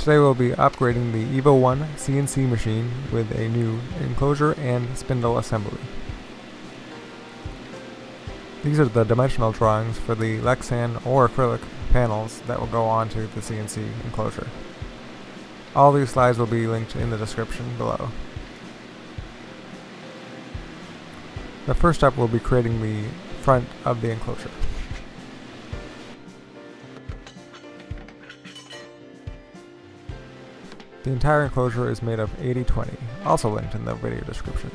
Today we'll be upgrading the EVO 1 CNC machine with a new enclosure and spindle assembly. These are the dimensional drawings for the Lexan or acrylic panels that will go onto the CNC enclosure. All these slides will be linked in the description below. The first step will be creating the front of the enclosure. The entire enclosure is made of 80/20, also linked in the video description.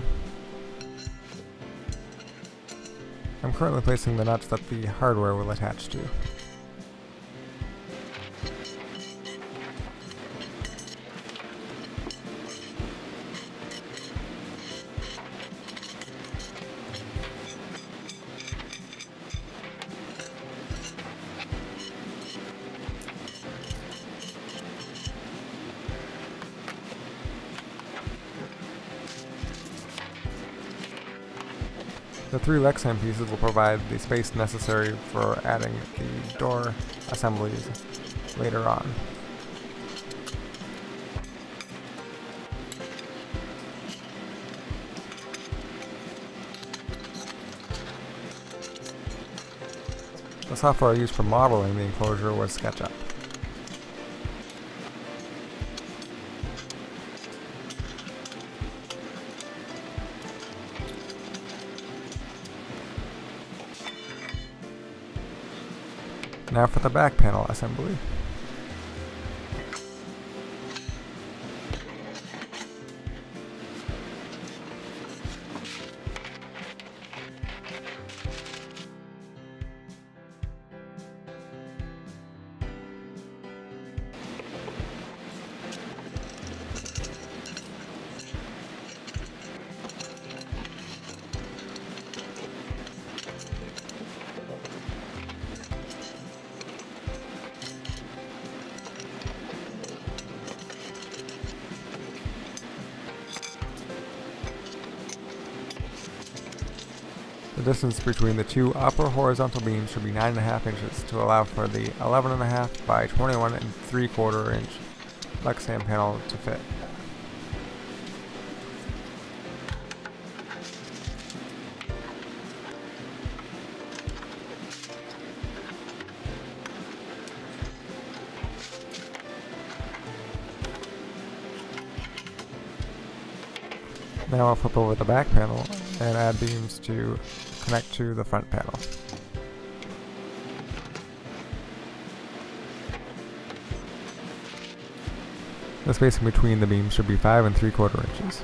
I'm currently placing the nuts that the hardware will attach to. The 3 Lexan pieces will provide the space necessary for adding the door assemblies later on. The software I used for modeling the enclosure was SketchUp. Now for the back panel assembly. The distance between the 2 upper horizontal beams should be 9.5 inches to allow for the 11.5 by 21 3/4 inch Lexan panel to fit. Now I'll flip over the back panel and add beams to connect to the front panel. The spacing between the beams should be 5 3/4 inches.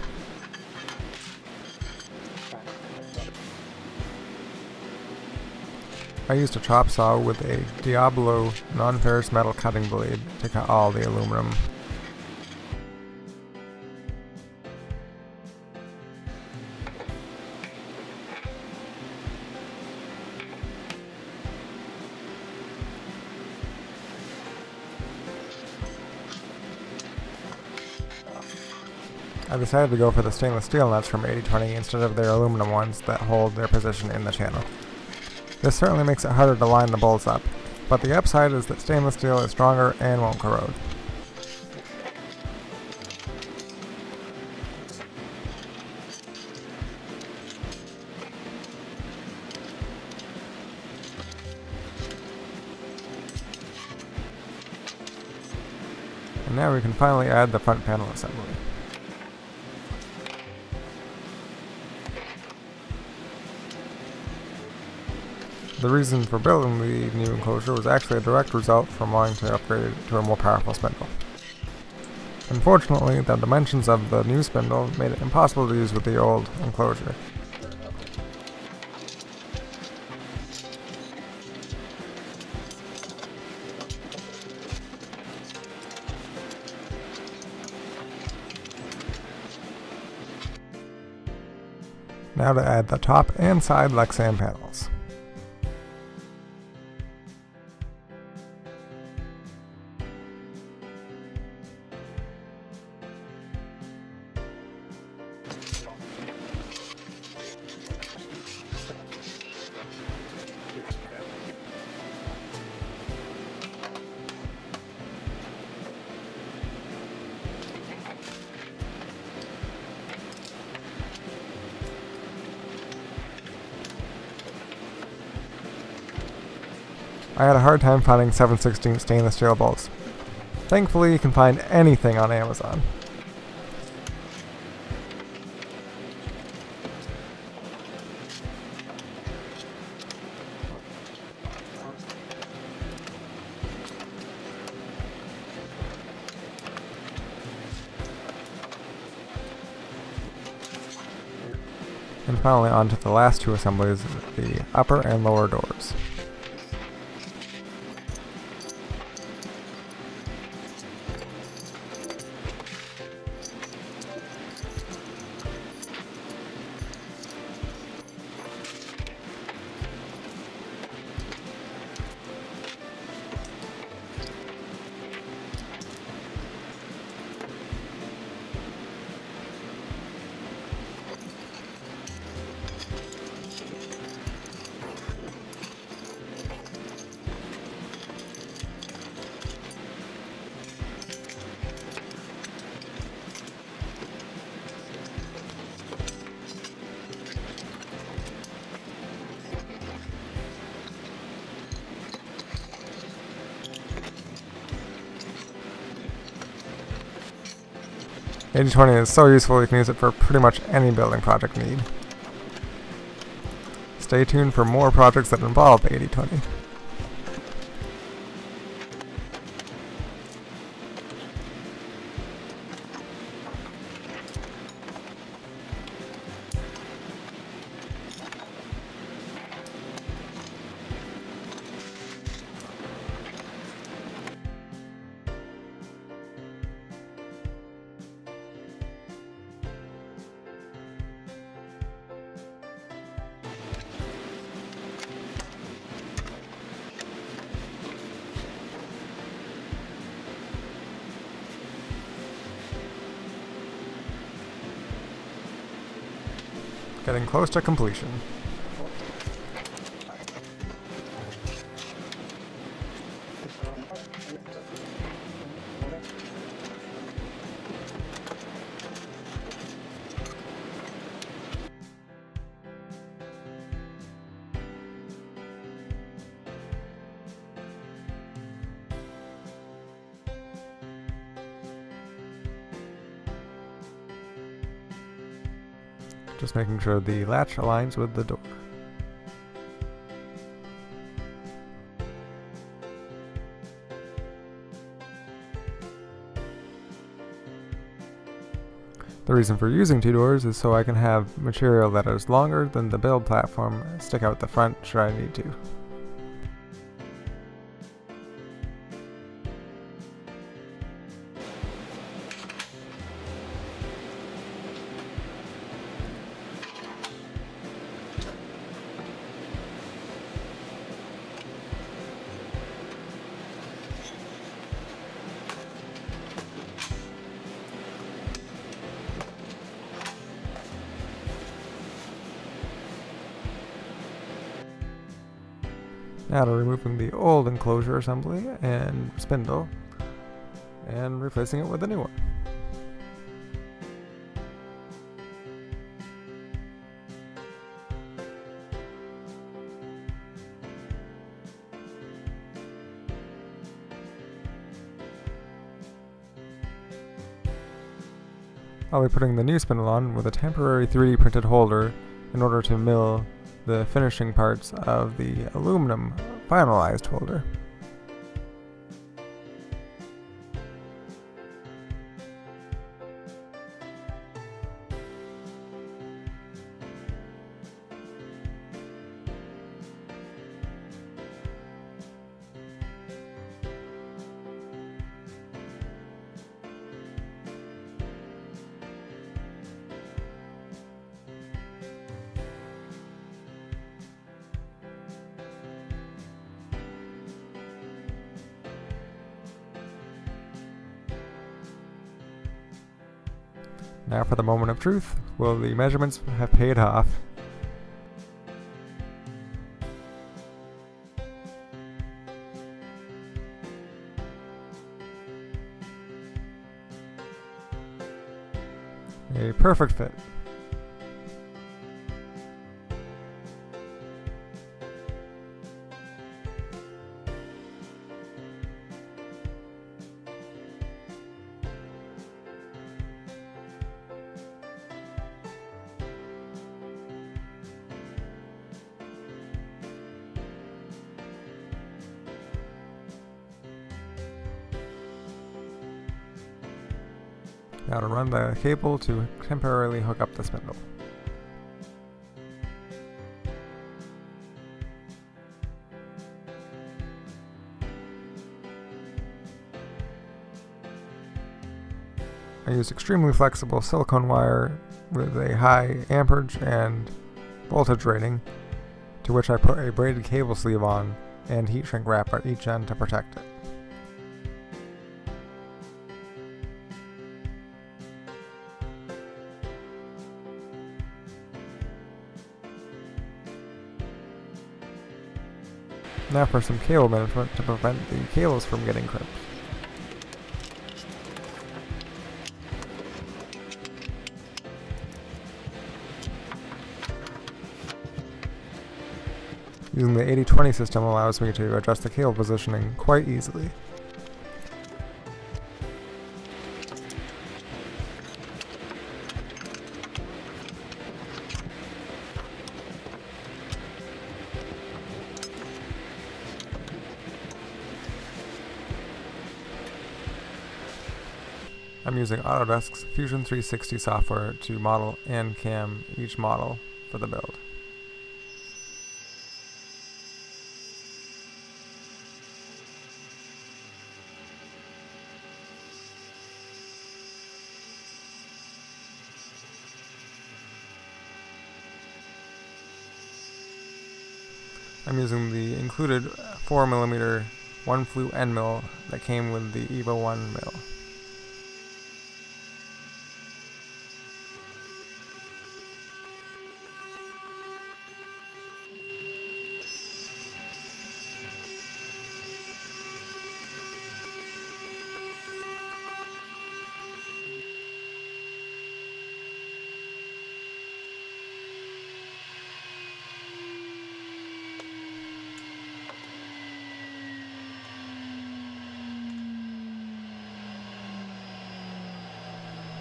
I used a chop saw with a Diablo non-ferrous metal cutting blade to cut all the aluminum. I decided to go for the stainless steel nuts from 80/20 instead of their aluminum ones that hold their position in the channel. This certainly makes it harder to line the bolts up, but the upside is that stainless steel is stronger and won't corrode. And now we can finally add the front panel assembly. The reason for building the new enclosure was actually a direct result from wanting to upgrade it to a more powerful spindle. Unfortunately, the dimensions of the new spindle made it impossible to use with the old enclosure. Now to add the top and side Lexan panels. I had a hard time finding 7/16 stainless steel bolts. Thankfully, you can find anything on Amazon. And finally on to the last two assemblies, the upper and lower doors. AD20 is so useful you can use it for pretty much any building project need. Stay tuned for more projects that involve AD20. Getting close to completion. Just making sure the latch aligns with the door. The reason for using two doors is so I can have material that is longer than the build platform stick out the front should I need to. Now to removing the old enclosure assembly and spindle and replacing it with a new one. I'll be putting the new spindle on with a temporary 3D printed holder in order to mill the finishing parts of the aluminum finalized holder. Now for the moment of truth. Will the measurements have paid off? A perfect fit. Now to run the cable to temporarily hook up the spindle. I used extremely flexible silicone wire with a high amperage and voltage rating, to which I put a braided cable sleeve on and heat shrink wrap at each end to protect it. Now for some cable management to prevent the cables from getting crimped. Using the 80-20 system allows me to adjust the cable positioning quite easily. I'm using Autodesk's Fusion 360 software to model and cam each model for the build. I'm using the included 4mm 1 flue end mill that came with the EVO 1 mill.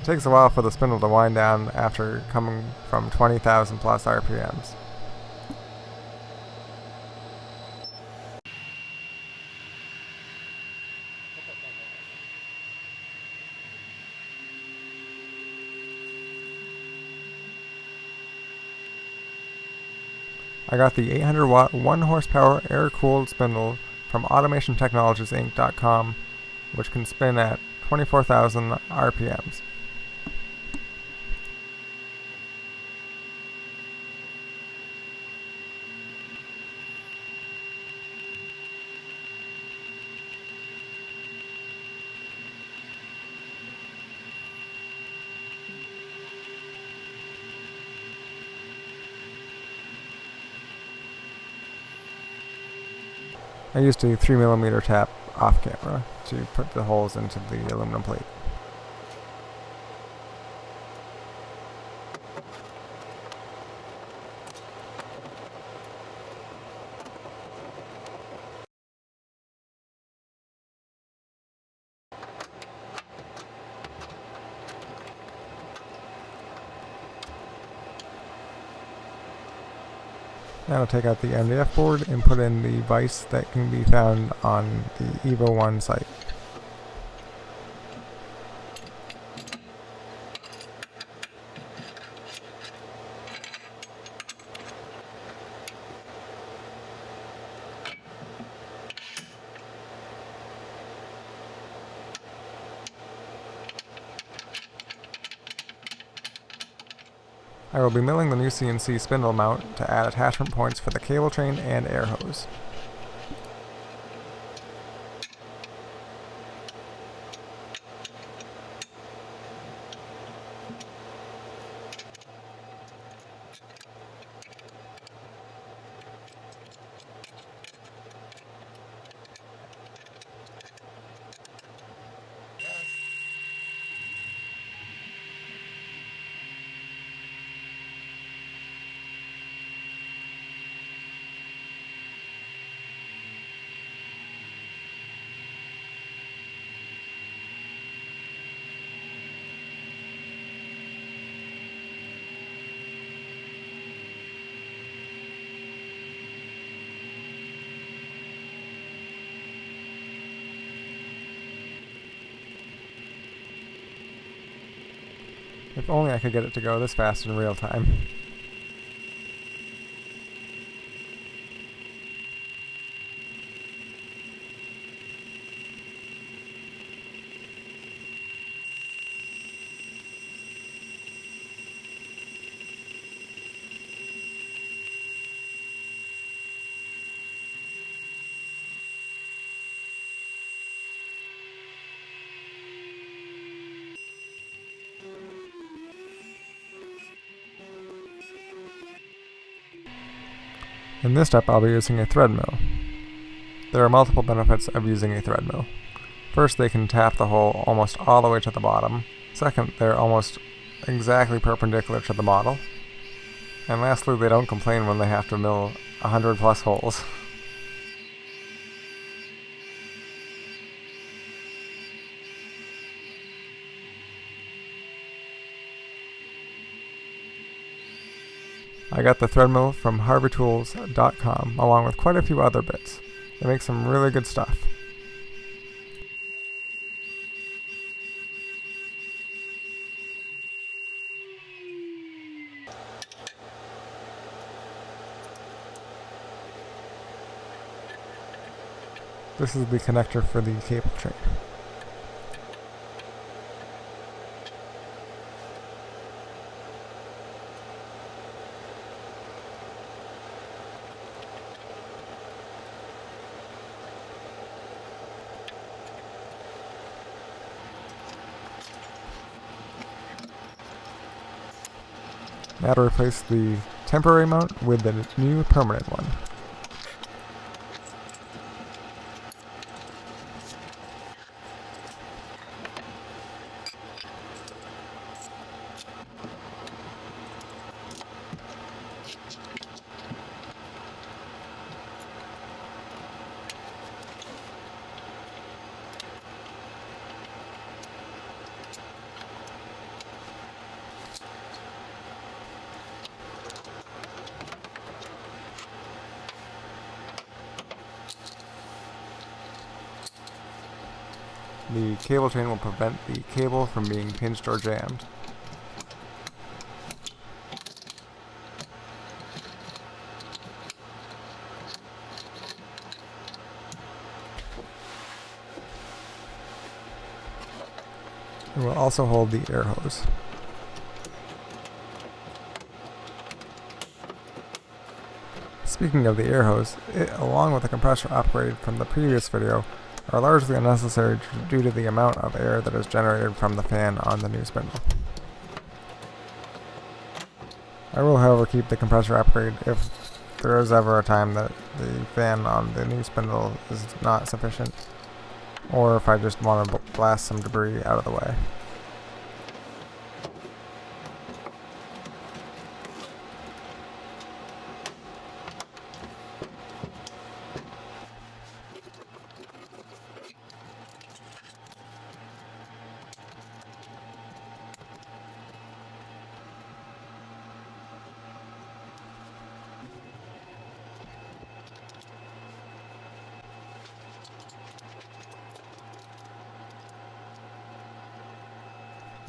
It takes a while for the spindle to wind down after coming from 20,000 plus RPMs. I got the 800 watt 1 horsepower air cooled spindle from automationtechnologiesinc.com, which can spin at 24,000 RPMs. I used a 3mm tap off camera to put the holes into the aluminum plate. Now take out the MDF board and put in the vise that can be found on the EVO 1 site. I will be milling the new CNC spindle mount to add attachment points for the cable train and air hose. If only I could get it to go this fast in real time. In this step, I'll be using a thread mill. There are multiple benefits of using a thread mill. First, they can tap the hole almost all the way to the bottom. Second, they're almost exactly perpendicular to the model. And lastly, they don't complain when they have to mill 100 plus holes. I got the thread mill from HarveyTools.com along with quite a few other bits. They make some really good stuff. This is the connector for the cable train. Now to replace the temporary mount with the new permanent one. The cable chain will prevent the cable from being pinched or jammed. It will also hold the air hose. Speaking of the air hose, it, along with the compressor upgrade from the previous video, are largely unnecessary due to the amount of air that is generated from the fan on the new spindle. I will, however, keep the compressor upgrade if there is ever a time that the fan on the new spindle is not sufficient, or if I just want to blast some debris out of the way.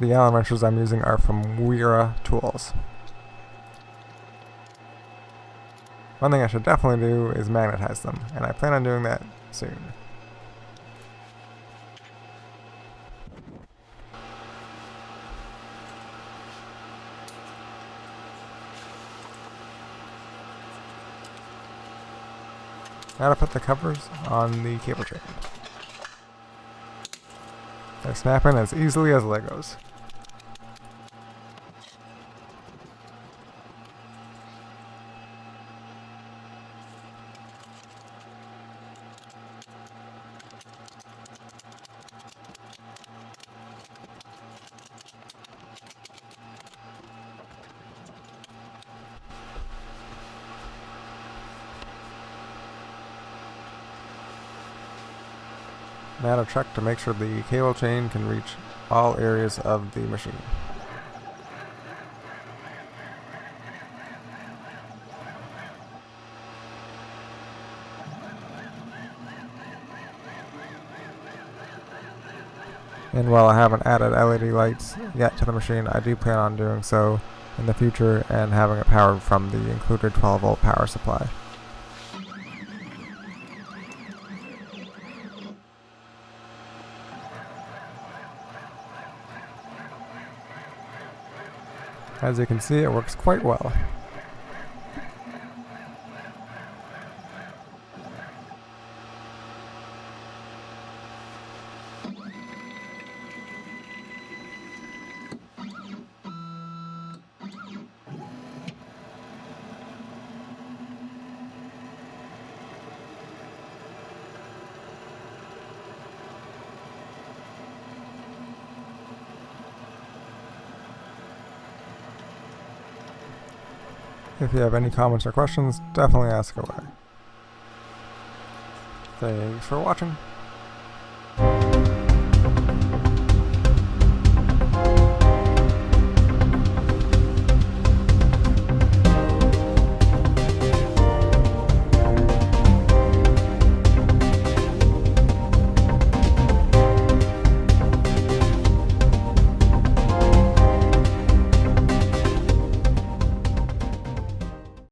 The Allen wrenches I'm using are from Wera Tools. One thing I should definitely do is magnetize them, and I plan on doing that soon. Now to put the covers on the cable train. They snap in as easily as Legos. Now to check to make sure the cable chain can reach all areas of the machine. And while I haven't added LED lights yet to the machine, I do plan on doing so in the future and having it powered from the included 12-volt power supply. As you can see, it works quite well. If you have any comments or questions, definitely ask away. Thanks for watching.